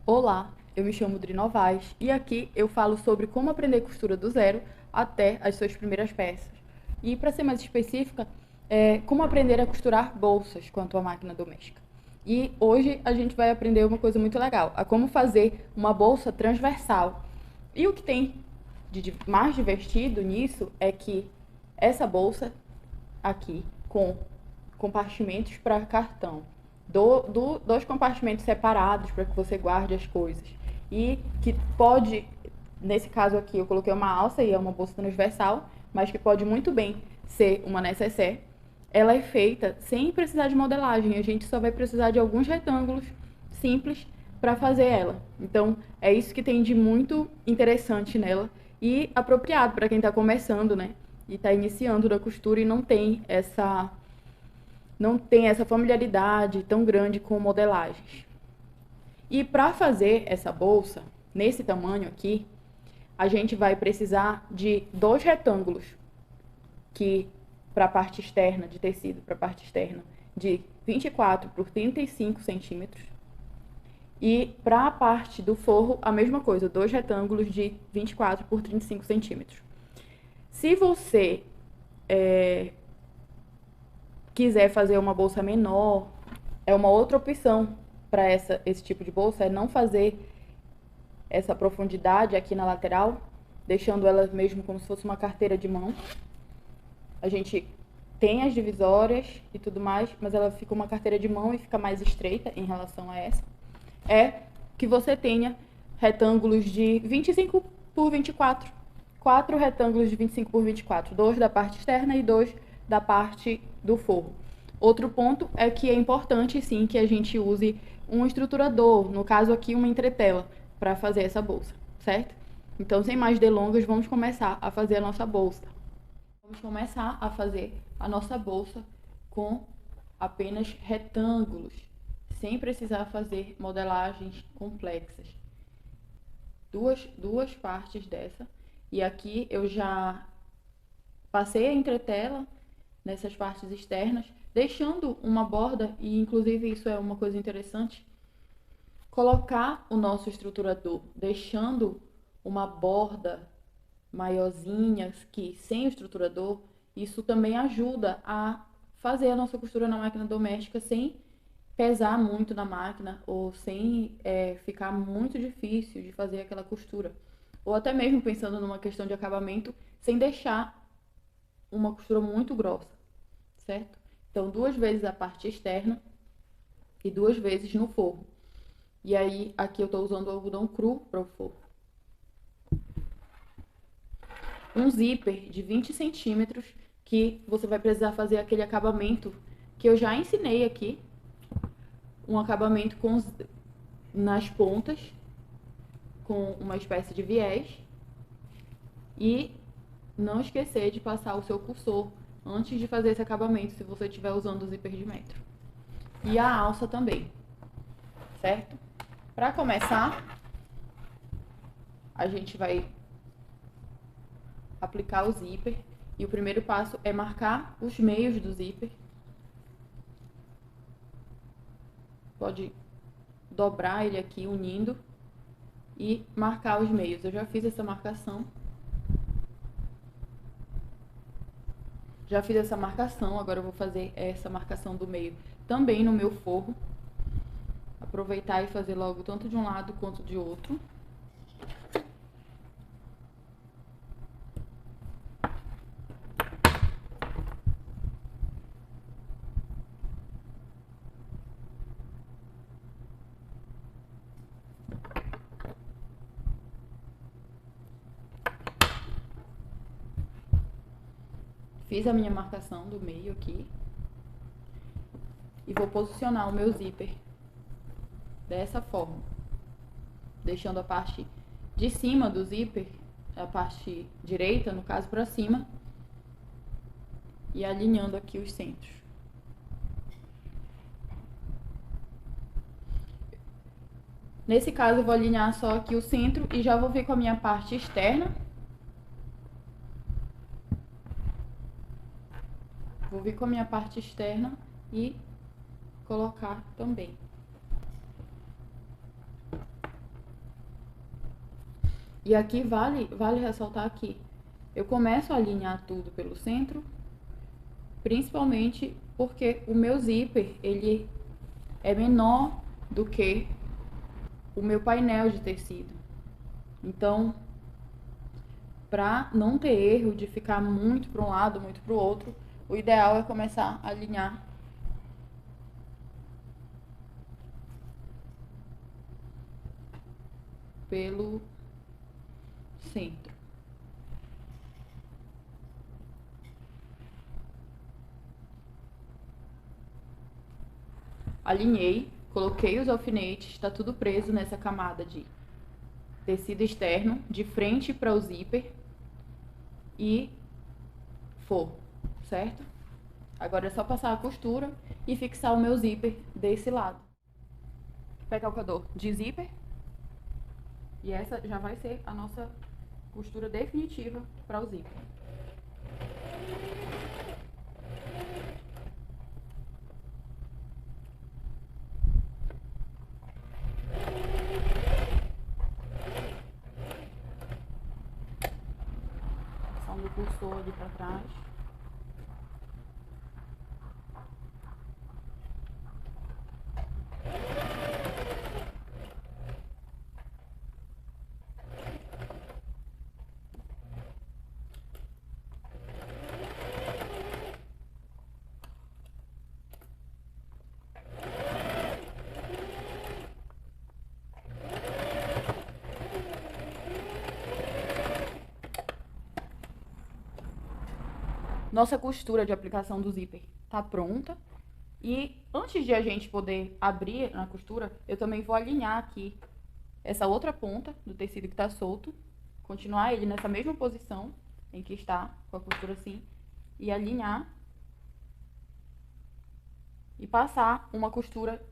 Olá, eu me chamo Dri Novaes e aqui eu falo sobre como aprender costura do zero até as suas primeiras peças. E para ser mais específica, como aprender a costurar bolsas com a tua máquina doméstica. E hoje a gente vai aprender uma coisa muito legal, a como fazer uma bolsa transversal. E o que tem de mais divertido nisso é que essa bolsa aqui com compartimentos para cartão, dois compartimentos separados para que você guarde as coisas e que pode, nesse caso aqui eu coloquei uma alça e é uma bolsa transversal, mas que pode muito bem ser uma nécessaire. Ela é feita sem precisar de modelagem, a gente só vai precisar de alguns retângulos simples para fazer ela. Então, é isso que tem de muito interessante nela e apropriado para quem está começando, né? E está iniciando na costura e não tem essa familiaridade tão grande com modelagens. E para fazer essa bolsa, nesse tamanho aqui, a gente vai precisar de dois retângulos, que para a parte externa de tecido, para a parte externa, de 24 por 35 centímetros. E para a parte do forro, a mesma coisa, dois retângulos de 24 por 35 centímetros. Se você quiser fazer uma bolsa menor, é uma outra opção para esse tipo de bolsa, é não fazer essa profundidade aqui na lateral, deixando ela mesmo como se fosse uma carteira de mão. A gente tem as divisórias e tudo mais, mas ela fica uma carteira de mão e fica mais estreita em relação a essa. É que você tenha retângulos de 25 por 24. Quatro retângulos de 25 por 24, dois da parte externa e dois da parte do forro. Outro ponto é que é importante sim que a gente use um estruturador, no caso aqui uma entretela, para fazer essa bolsa, certo? Então, sem mais delongas, vamos começar a fazer a nossa bolsa. Vamos começar a fazer a nossa bolsa com apenas retângulos, sem precisar fazer modelagens complexas. Duas partes dessa, e aqui eu já passei a entretela nessas partes externas, deixando uma borda, e inclusive isso é uma coisa interessante, colocar o nosso estruturador, deixando uma borda maiorzinha, que sem o estruturador, isso também ajuda a fazer a nossa costura na máquina doméstica sem pesar muito na máquina ou sem ficar muito difícil de fazer aquela costura. Ou até mesmo pensando numa questão de acabamento, sem deixar uma costura muito grossa, certo? Então, duas vezes a parte externa e duas vezes no forro. E aí, aqui eu estou usando o algodão cru para o forro. Um zíper de 20 centímetros, que você vai precisar fazer aquele acabamento que eu já ensinei aqui. Um acabamento nas pontas, com uma espécie de viés. E não esquecer de passar o seu cursor antes de fazer esse acabamento, se você estiver usando o zíper de metro. E a alça também, certo? Para começar, a gente vai aplicar o zíper. E o primeiro passo é marcar os meios do zíper. Pode dobrar ele aqui, unindo, e marcar os meios. Eu já fiz essa marcação. Agora eu vou fazer essa marcação do meio também no meu forro. Aproveitar e fazer logo tanto de um lado quanto de outro. Fiz a minha marcação do meio aqui. E vou posicionar o meu zíper dessa forma, deixando a parte de cima do zíper, a parte direita, no caso, para cima, e alinhando aqui os centros. Nesse caso, eu vou alinhar só aqui o centro e já vou vir com a minha parte externa. Vou vir com a minha parte externa e colocar também. E aqui vale ressaltar que eu começo a alinhar tudo pelo centro, principalmente porque o meu zíper, ele é menor do que o meu painel de tecido. Então, para não ter erro de ficar muito para um lado, muito para o outro, o ideal é começar a alinhar pelo centro. Alinhei, coloquei os alfinetes, está tudo preso nessa camada de tecido externo, de frente para o zíper e forro, certo? Agora é só passar a costura e fixar o meu zíper desse lado. Recalcador de zíper. E essa já vai ser a nossa costura definitiva para o zíper. Passando o cursor ali para trás. Nossa costura de aplicação do zíper tá pronta. E antes de a gente poder abrir na costura, eu também vou alinhar aqui essa outra ponta do tecido que tá solto, continuar ele nessa mesma posição em que está, com a costura assim, e alinhar e passar uma costura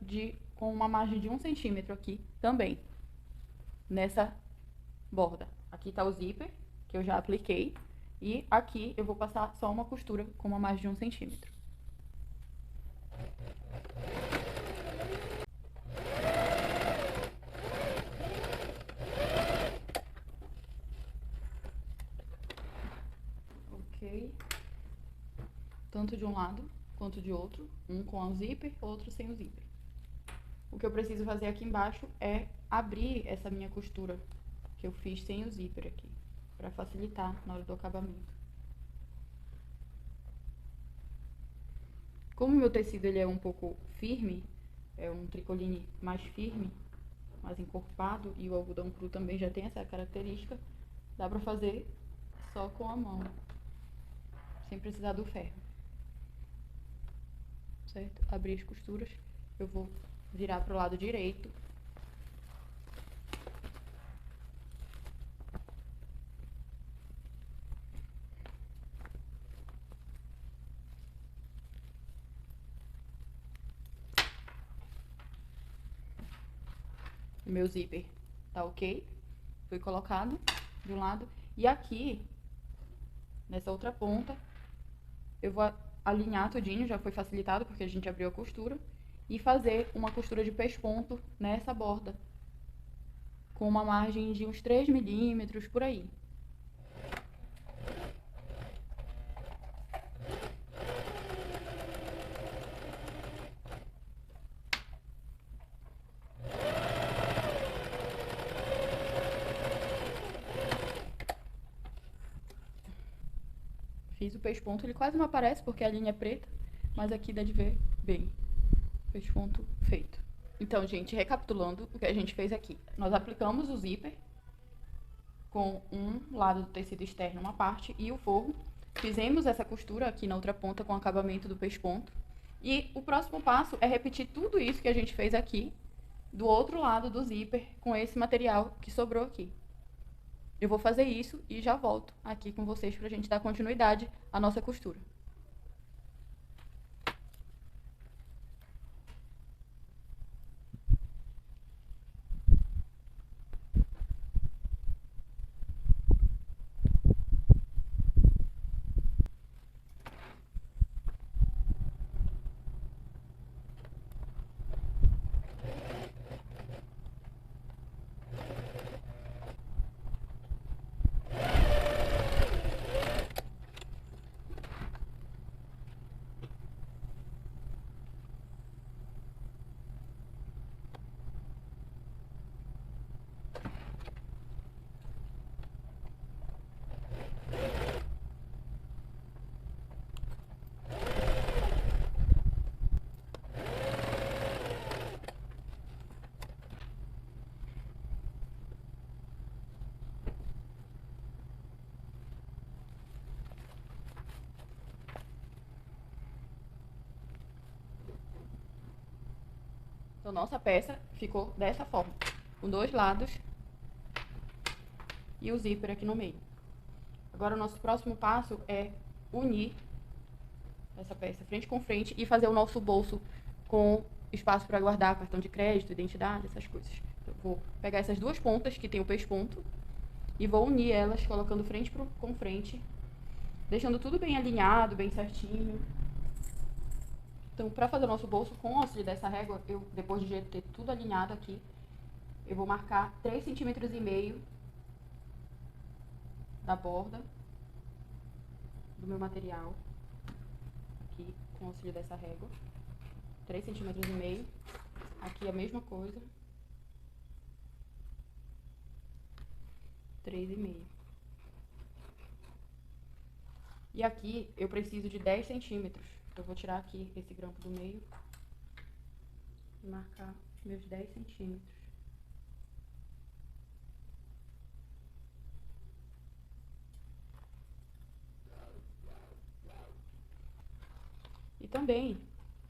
com uma margem de 1 centímetro aqui também, nessa borda. Aqui tá o zíper, que eu já apliquei, e aqui eu vou passar só uma costura com uma margem de 1 centímetro. Ok. Tanto de um lado quanto de outro, um com o zíper, outro sem o zíper. O que eu preciso fazer aqui embaixo é abrir essa minha costura que eu fiz sem o zíper aqui, para facilitar na hora do acabamento. Como o meu tecido ele é um pouco firme, é um tricoline mais firme, mais encorpado, e o algodão cru também já tem essa característica, dá pra fazer só com a mão, sem precisar do ferro. Certo? Abrir as costuras, eu vou virar pro lado direito. O meu zíper tá ok, foi colocado de um lado, e aqui, nessa outra ponta, eu vou alinhar tudinho, já foi facilitado porque a gente abriu a costura, e fazer uma costura de pesponto nessa borda, com uma margem de uns 3 milímetros por aí. Fiz o pesponto, ele quase não aparece porque a linha é preta, mas aqui dá de ver bem. Pesponto feito. Então, gente, recapitulando o que a gente fez aqui. Nós aplicamos o zíper com um lado do tecido externo, uma parte, e o forro. Fizemos essa costura aqui na outra ponta com o acabamento do pesponto. E o próximo passo é repetir tudo isso que a gente fez aqui, do outro lado do zíper, com esse material que sobrou aqui. Eu vou fazer isso e já volto aqui com vocês pra gente dar continuidade à nossa costura. Então, nossa peça ficou dessa forma, com 2 lados e o zíper aqui no meio. Agora, o nosso próximo passo é unir essa peça frente com frente e fazer o nosso bolso com espaço para guardar cartão de crédito, identidade, essas coisas. Eu vou pegar essas 2 pontas que tem o pesponto e vou unir elas, colocando frente com frente, deixando tudo bem alinhado, bem certinho. Então, para fazer o nosso bolso com o auxílio dessa régua, depois de ter tudo alinhado aqui, eu vou marcar 3,5 cm da borda do meu material, aqui, com o auxílio dessa régua. 3,5 cm. Aqui a mesma coisa. 3,5. E aqui eu preciso de 10 centímetros. Eu vou tirar aqui esse grampo do meio e marcar meus 10 centímetros. E também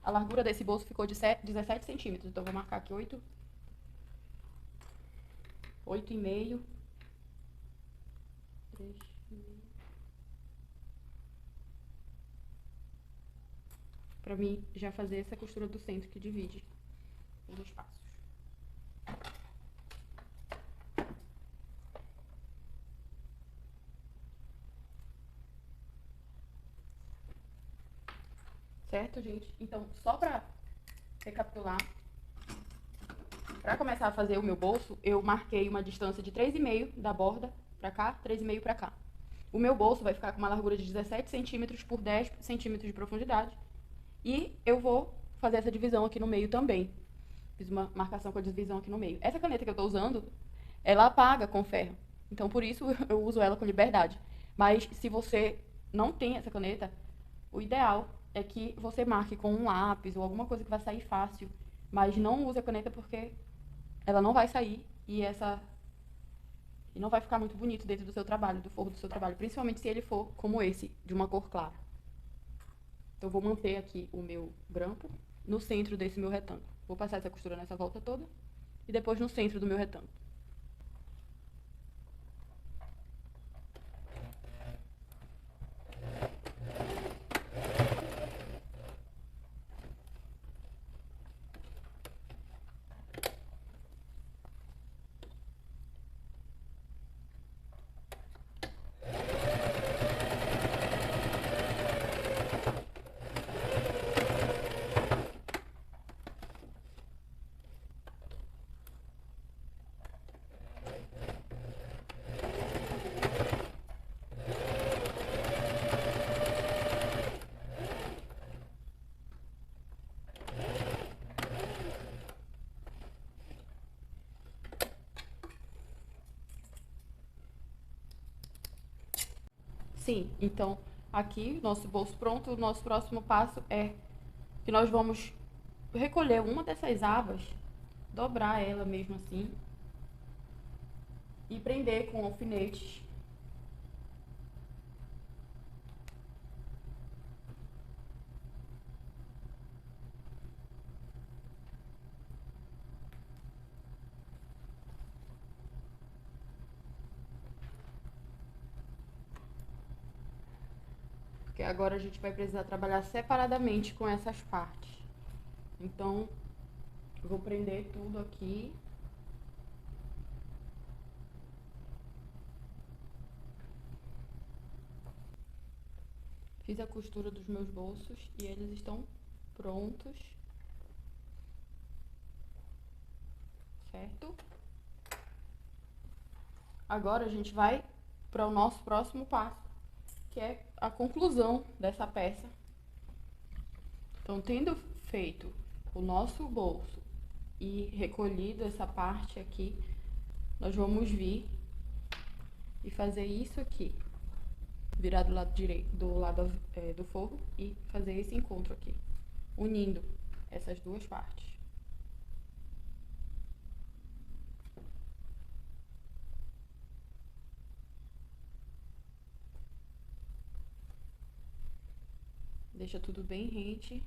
a largura desse bolso ficou de 17 centímetros. Então, eu vou marcar aqui 8,5. 3,5. Pra mim já fazer essa costura do centro que divide os espaços. Certo, gente? Então, só pra recapitular, pra começar a fazer o meu bolso, eu marquei uma distância de 3,5 da borda pra cá, 3,5 pra cá. O meu bolso vai ficar com uma largura de 17 centímetros por 10 centímetros de profundidade. E eu vou fazer essa divisão aqui no meio também. Fiz uma marcação com a divisão aqui no meio. Essa caneta que eu tô usando, ela apaga com ferro. Então, por isso, eu uso ela com liberdade. Mas, se você não tem essa caneta, o ideal é que você marque com um lápis ou alguma coisa que vai sair fácil. Mas não use a caneta porque ela não vai sair e não vai ficar muito bonito dentro do seu trabalho, do forro do seu trabalho. Principalmente se ele for como esse, de uma cor clara. Então, eu vou manter aqui o meu grampo no centro desse meu retângulo. Vou passar essa costura nessa volta toda e depois no centro do meu retângulo. Sim, então aqui, nosso bolso pronto, o nosso próximo passo é que nós vamos recolher uma dessas abas, dobrar ela mesmo assim e prender com alfinetes. Porque agora a gente vai precisar trabalhar separadamente com essas partes. Então, eu vou prender tudo aqui. Fiz a costura dos meus bolsos e eles estão prontos. Certo? Agora a gente vai para o nosso próximo passo, que é a conclusão dessa peça. Então, tendo feito o nosso bolso e recolhido essa parte aqui, nós vamos vir e fazer isso aqui, virar do lado direito, do lado do forro e fazer esse encontro aqui, unindo essas duas partes. Deixa tudo bem rente.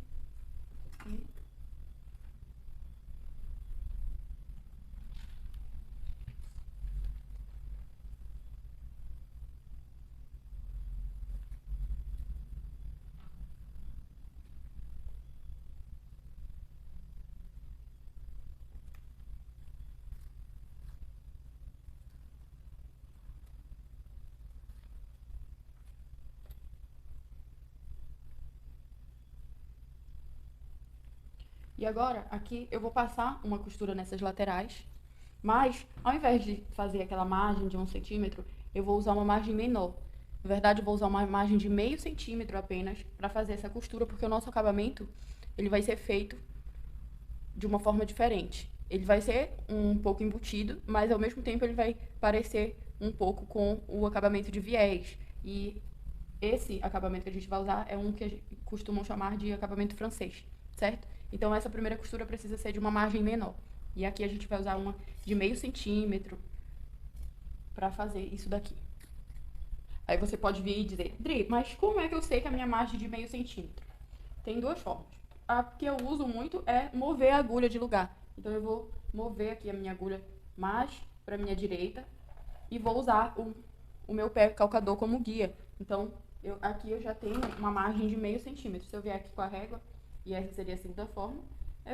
E agora, aqui, eu vou passar uma costura nessas laterais, mas, ao invés de fazer aquela margem de 1 cm, eu vou usar uma margem menor. Na verdade, eu vou usar uma margem de meio centímetro apenas para fazer essa costura, porque o nosso acabamento, ele vai ser feito de uma forma diferente. Ele vai ser um pouco embutido, mas ao mesmo tempo ele vai parecer um pouco com o acabamento de viés. E esse acabamento que a gente vai usar é um que costumam chamar de acabamento francês, certo? Então essa primeira costura precisa ser de uma margem menor. E aqui a gente vai usar uma de meio centímetro para fazer isso daqui. Aí você pode vir e dizer, Dri, mas como é que eu sei que a minha margem é de meio centímetro? Tem duas formas. A que eu uso muito é mover a agulha de lugar. Então eu vou mover aqui a minha agulha mais para minha direita e vou usar o meu pé calcador como guia. Então aqui eu já tenho uma margem de meio centímetro. Se eu vier aqui com a régua, e essa seria a segunda forma,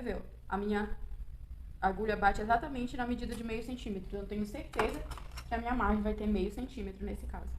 ver, ó, a minha agulha bate exatamente na medida de meio centímetro. Então eu tenho certeza que a minha margem vai ter meio centímetro nesse caso.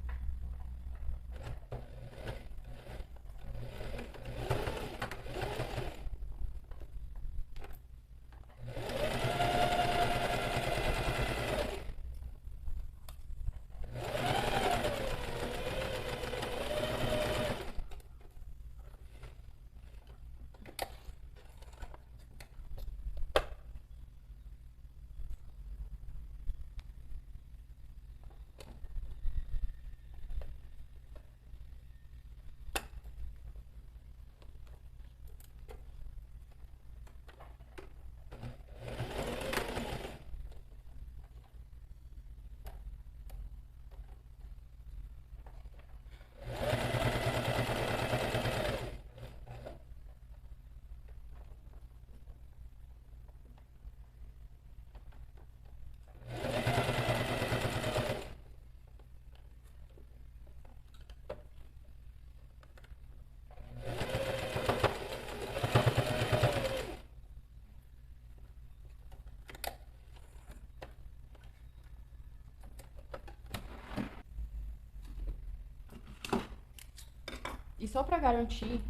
E só pra garantir,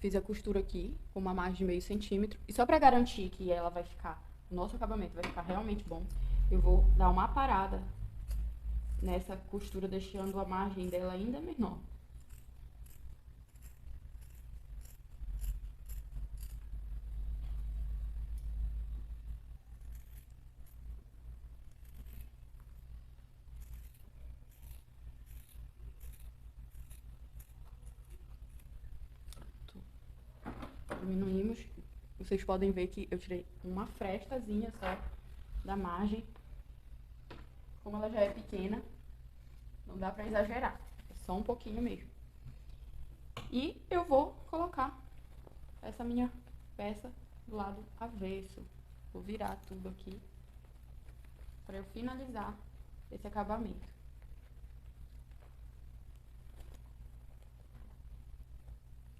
fiz a costura aqui com uma margem de meio centímetro. E só pra garantir que ela vai ficar, o nosso acabamento vai ficar realmente bom, eu vou dar uma parada nessa costura, deixando a margem dela ainda menor. Diminuímos. Vocês podem ver que eu tirei uma frestazinha só da margem. Como ela já é pequena, não dá pra exagerar. É só um pouquinho mesmo. E eu vou colocar essa minha peça do lado avesso. Vou virar tudo aqui para eu finalizar esse acabamento.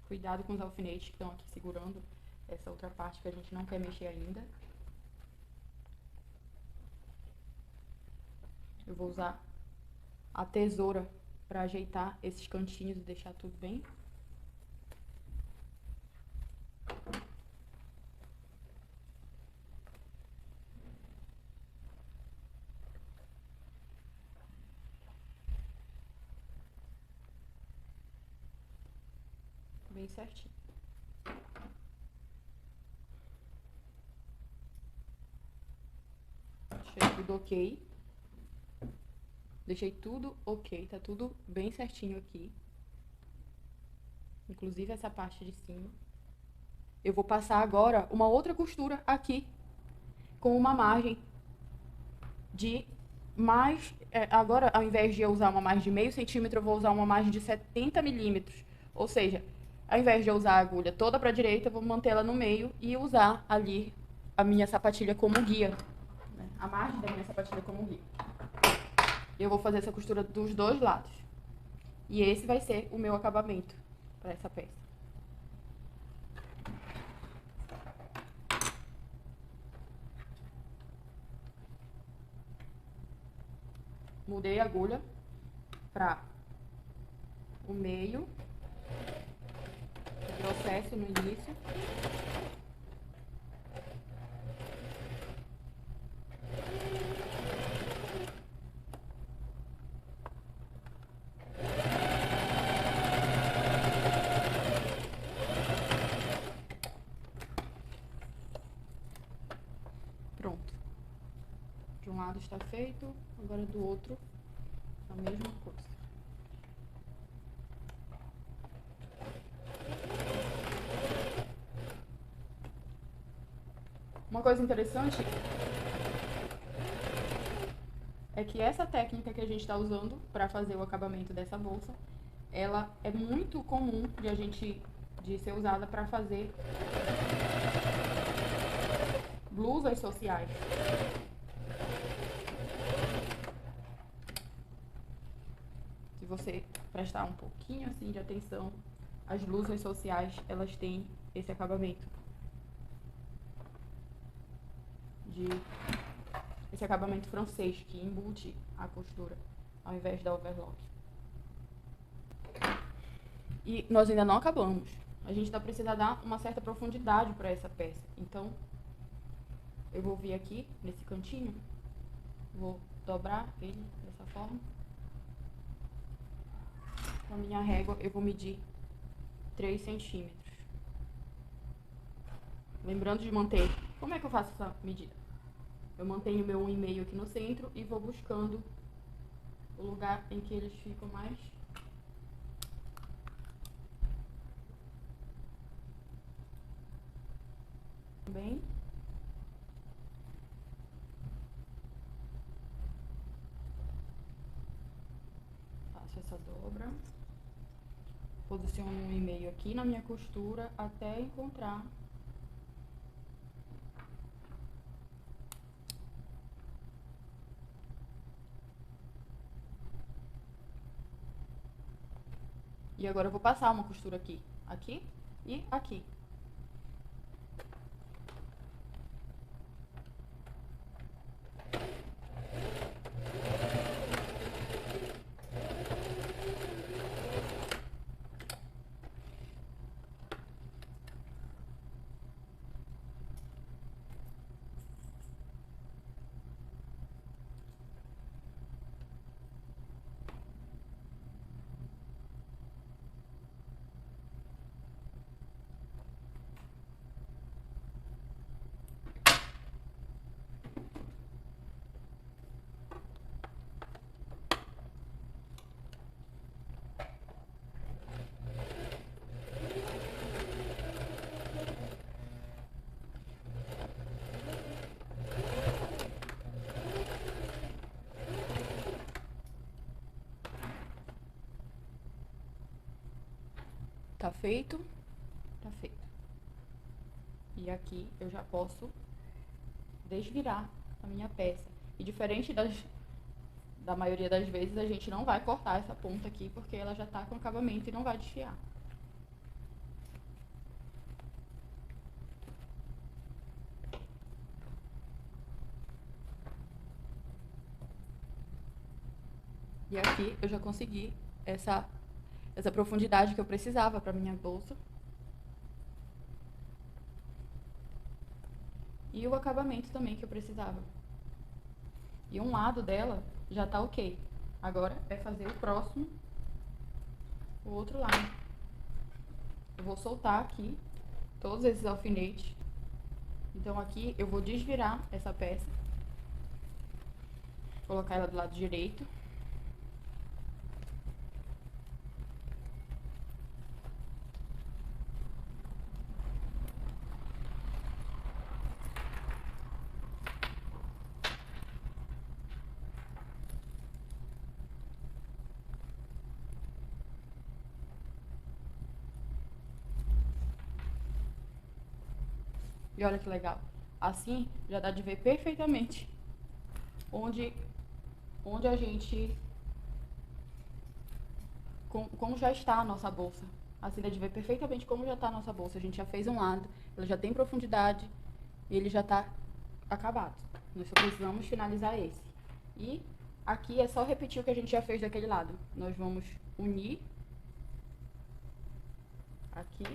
Cuidado com os alfinetes que estão aqui segurando essa outra parte que a gente não quer mexer ainda. Eu vou usar a tesoura para ajeitar esses cantinhos e deixar tudo bem. Bem certinho. Deixei tudo ok. Deixei tudo ok, tá tudo bem certinho aqui. Inclusive essa parte de cima. Eu vou passar agora uma outra costura aqui, com uma margem de mais... agora, ao invés de eu usar uma margem de meio centímetro, eu vou usar uma margem de 70 milímetros. Ou seja, ao invés de eu usar a agulha toda pra direita, eu vou mantê-la no meio e usar ali a minha sapatilha como guia. Né? A margem da minha sapatilha como guia. Eu vou fazer essa costura dos dois lados. E esse vai ser o meu acabamento para essa peça. Mudei a agulha para o meio do processo no início. De um lado está feito, agora do outro a mesma coisa. Uma coisa interessante é que essa técnica que a gente está usando para fazer o acabamento dessa bolsa, ela é muito comum de ser usada para fazer blusas sociais. Se você prestar um pouquinho assim de atenção, as blusas sociais, elas têm esse acabamento esse acabamento francês que embute a costura ao invés da overlock. E nós ainda não acabamos. A gente ainda precisa dar uma certa profundidade para essa peça. Então, eu vou vir aqui nesse cantinho, vou dobrar ele dessa forma. Com a minha régua eu vou medir 3 centímetros. Lembrando de manter... Como é que eu faço essa medida? Eu mantenho meu 1,5 aqui no centro e vou buscando o lugar em que eles ficam mais bem. Faço essa dobra. Posiciono 1,5 aqui na minha costura até encontrar e agora eu vou passar uma costura aqui, aqui e aqui. Tá feito? Tá feito. E aqui eu já posso desvirar a minha peça. E diferente da maioria das vezes, a gente não vai cortar essa ponta aqui, porque ela já tá com acabamento e não vai desfiar. E aqui eu já consegui essa profundidade que eu precisava para minha bolsa. E o acabamento também que eu precisava. E um lado dela já tá ok. Agora é fazer o próximo, o outro lado. Eu vou soltar aqui todos esses alfinetes. Então aqui eu vou desvirar essa peça. Colocar ela do lado direito. E olha que legal. Assim, já dá de ver perfeitamente onde a gente... Como já está a nossa bolsa. Assim, dá de ver perfeitamente como já está a nossa bolsa. A gente já fez um lado, ela já tem profundidade e ele já está acabado. Nós só precisamos finalizar esse. E aqui é só repetir o que a gente já fez daquele lado. Nós vamos unir aqui.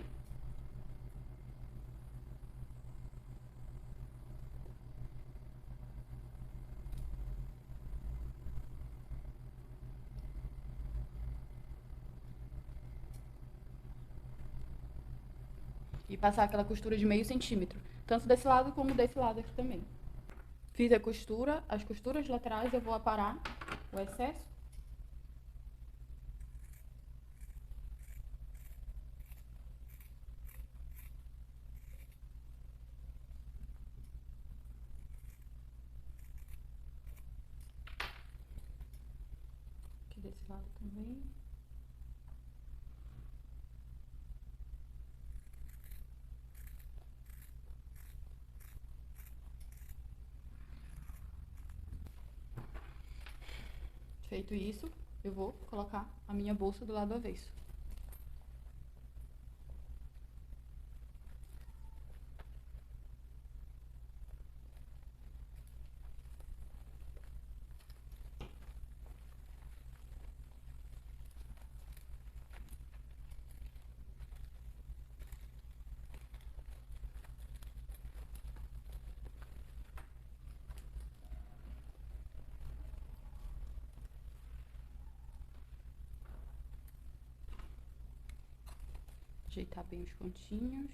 E passar aquela costura de meio centímetro. Tanto desse lado como desse lado aqui também. Fiz a costura, as costuras laterais eu vou aparar o excesso. Aqui desse lado também. Feito isso, eu vou colocar a minha bolsa do lado avesso. Ajeitar bem os pontinhos.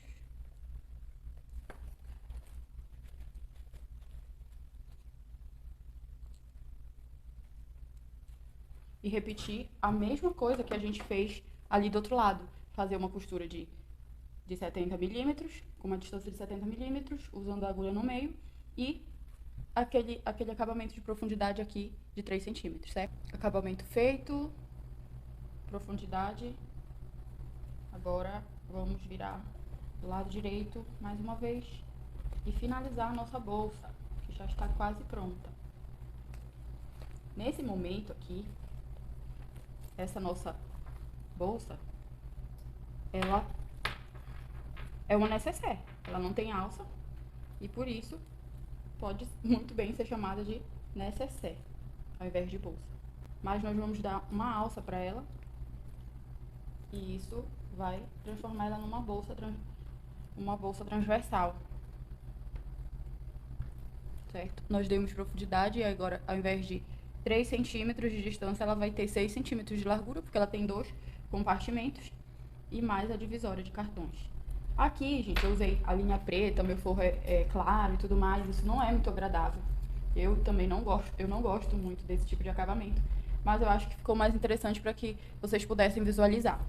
E repetir a mesma coisa que a gente fez ali do outro lado. Fazer uma costura de 70 milímetros, com uma distância de 70 milímetros, usando a agulha no meio. E aquele acabamento de profundidade aqui de 3 centímetros, certo? Acabamento feito. Profundidade. Agora vamos virar do lado direito mais uma vez e finalizar a nossa bolsa, que já está quase pronta. Nesse momento aqui, essa nossa bolsa, ela é uma nécessaire, ela não tem alça e por isso pode muito bem ser chamada de nécessaire ao invés de bolsa. Mas nós vamos dar uma alça para ela e isso vai transformar ela numa bolsa transversal, certo? Nós demos profundidade e agora, ao invés de 3 centímetros de distância, ela vai ter 6 centímetros de largura, porque ela tem 2 compartimentos e mais a divisória de cartões. Aqui, gente, eu usei a linha preta, meu forro é claro e tudo mais, isso não é muito agradável. Eu também não gosto muito desse tipo de acabamento, mas eu acho que ficou mais interessante para que vocês pudessem visualizar.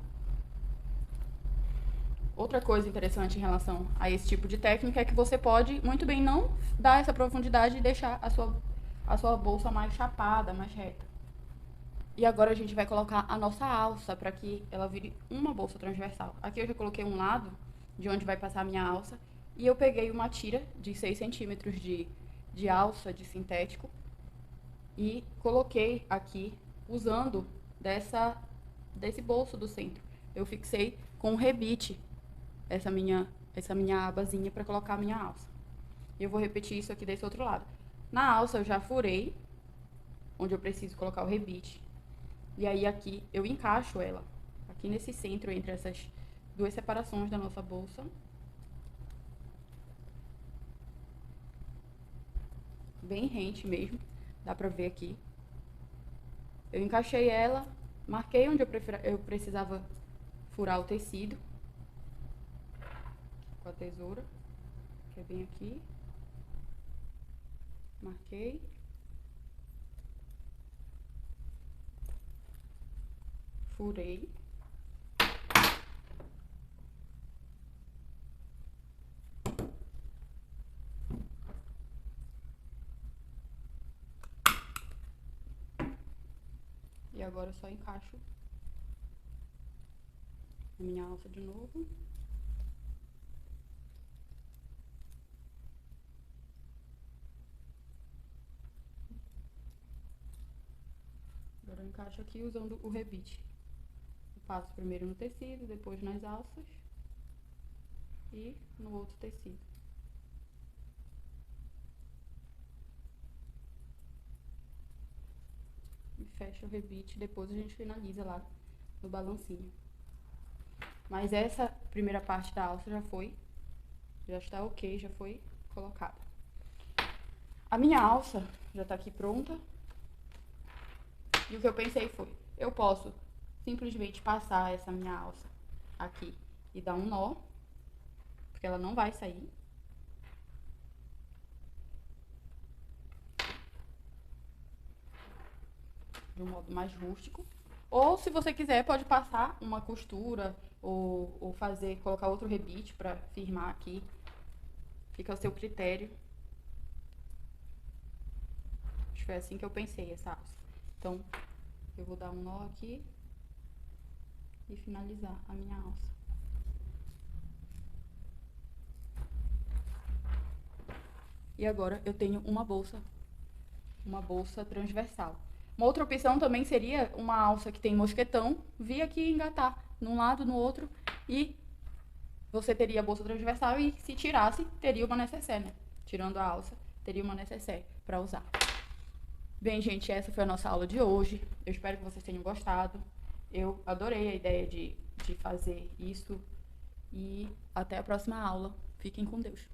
Outra coisa interessante em relação a esse tipo de técnica é que você pode muito bem não dar essa profundidade e deixar a sua bolsa mais chapada, mais reta. E agora a gente vai colocar a nossa alça para que ela vire uma bolsa transversal. Aqui eu já coloquei um lado de onde vai passar a minha alça e eu peguei uma tira de 6 centímetros de alça de sintético e coloquei aqui usando desse bolso do centro. Eu fixei com um rebite essa minha abazinha para colocar a minha alça. E eu vou repetir isso aqui desse outro lado. Na alça eu já furei, onde eu preciso colocar o rebite. E aí aqui eu encaixo ela, aqui nesse centro, entre essas duas separações da nossa bolsa. Bem rente mesmo, dá pra ver aqui. Eu encaixei ela, marquei onde eu precisava furar o tecido com a tesoura, que é bem aqui. Marquei. Furei. E agora eu só encaixo a minha alça de novo. Agora eu encaixo aqui usando o rebite. Eu passo primeiro no tecido, depois nas alças e no outro tecido. E fecha o rebite, depois a gente finaliza lá no balancinho. Mas essa primeira parte da alça já está ok, já foi colocada. A minha alça já tá aqui pronta. E o que eu pensei foi, eu posso simplesmente passar essa minha alça aqui e dar um nó, porque ela não vai sair. de um modo mais rústico. Ou, se você quiser, pode passar uma costura ou colocar outro rebite para firmar aqui. Fica ao seu critério. Acho que foi assim que eu pensei essa alça. Então, eu vou dar um nó aqui e finalizar a minha alça. E agora eu tenho uma bolsa transversal. Uma outra opção também seria uma alça que tem mosquetão, vir aqui e engatar num lado, no outro, e você teria a bolsa transversal e, se tirasse, teria uma nécessaire, né? Tirando a alça, teria uma nécessaire para usar. Bem, gente, essa foi a nossa aula de hoje. Eu espero que vocês tenham gostado. Eu adorei a ideia de fazer isso. E até a próxima aula. Fiquem com Deus.